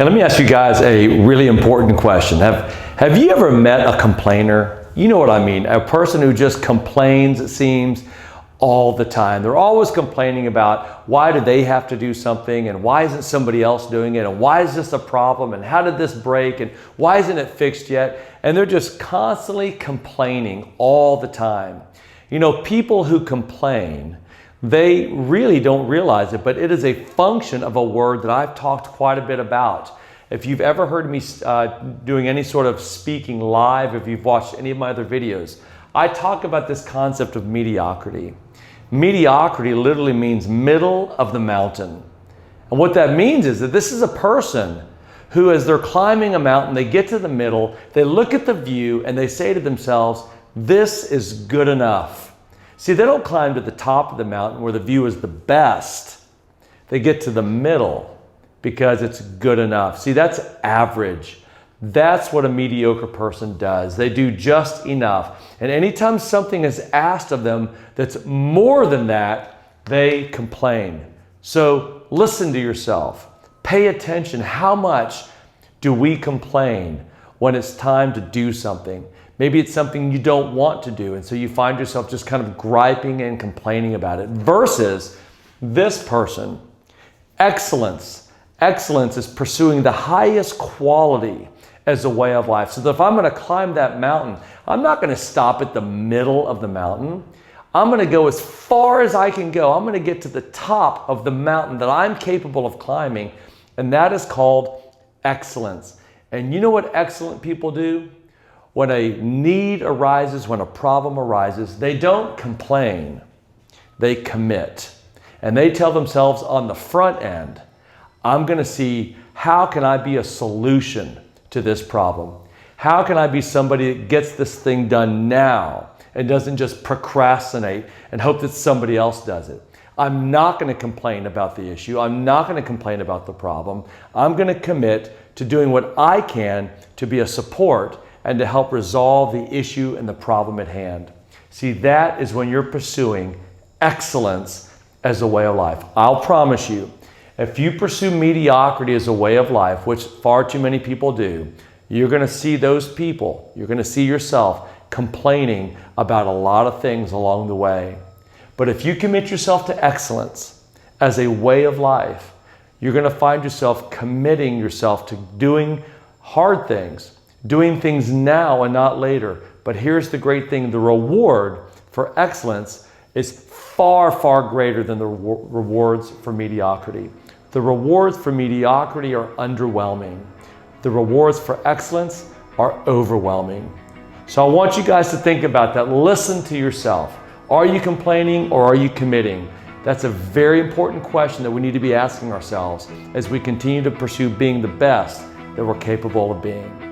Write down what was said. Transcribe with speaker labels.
Speaker 1: Hey, let me ask you guys a really important question. Have you ever met a complainer? You know what I mean, a person who just complains, it seems, all the time. They're always complaining about why do they have to do something, and why isn't somebody else doing it, and why is this a problem, and how did this break, and why isn't it fixed yet? And they're just constantly complaining all the time. You know, people who complain, they really don't realize it, but it is a function of a word that I've talked quite a bit about. If you've ever heard me doing any sort of speaking live, if you've watched any of my other videos, I talk about this concept of mediocrity. Mediocrity literally means middle of the mountain. And what that means is that this is a person who, as they're climbing a mountain, they get to the middle, they look at the view, and they say to themselves, this is good enough. See, they don't climb to the top of the mountain where the view is the best. They get to the middle because it's good enough. See, that's average. That's what a mediocre person does. They do just enough. And anytime something is asked of them that's more than that, they complain. So listen to yourself. Pay attention. How much do we complain when it's time to do something? Maybe it's something you don't want to do, and so you find yourself just kind of griping and complaining about it. Versus this person, excellence. Excellence is pursuing the highest quality as a way of life. So that if I'm going to climb that mountain, I'm not going to stop at the middle of the mountain. I'm going to go as far as I can go. I'm going to get to the top of the mountain that I'm capable of climbing, and that is called excellence. And you know what excellent people do? When a need arises, when a problem arises, they don't complain, they commit. And they tell themselves on the front end, I'm going to see how can I be a solution to this problem? How can I be somebody that gets this thing done now and doesn't just procrastinate and hope that somebody else does it? I'm not going to complain about the issue. I'm not going to complain about the problem. I'm going to commit to doing what I can to be a support and to help resolve the issue and the problem at hand. See, that is when you're pursuing excellence as a way of life. I'll promise you, if you pursue mediocrity as a way of life, which far too many people do, you're going to see those people, you're going to see yourself complaining about a lot of things along the way. But if you commit yourself to excellence as a way of life, you're going to find yourself committing yourself to doing hard things, doing things now and not later. But here's the great thing, the reward for excellence is far, far greater than the rewards for mediocrity. The rewards for mediocrity are underwhelming. The rewards for excellence are overwhelming. So I want you guys to think about that. Listen to yourself. Are you complaining or are you committing? That's a very important question that we need to be asking ourselves as we continue to pursue being the best that we're capable of being.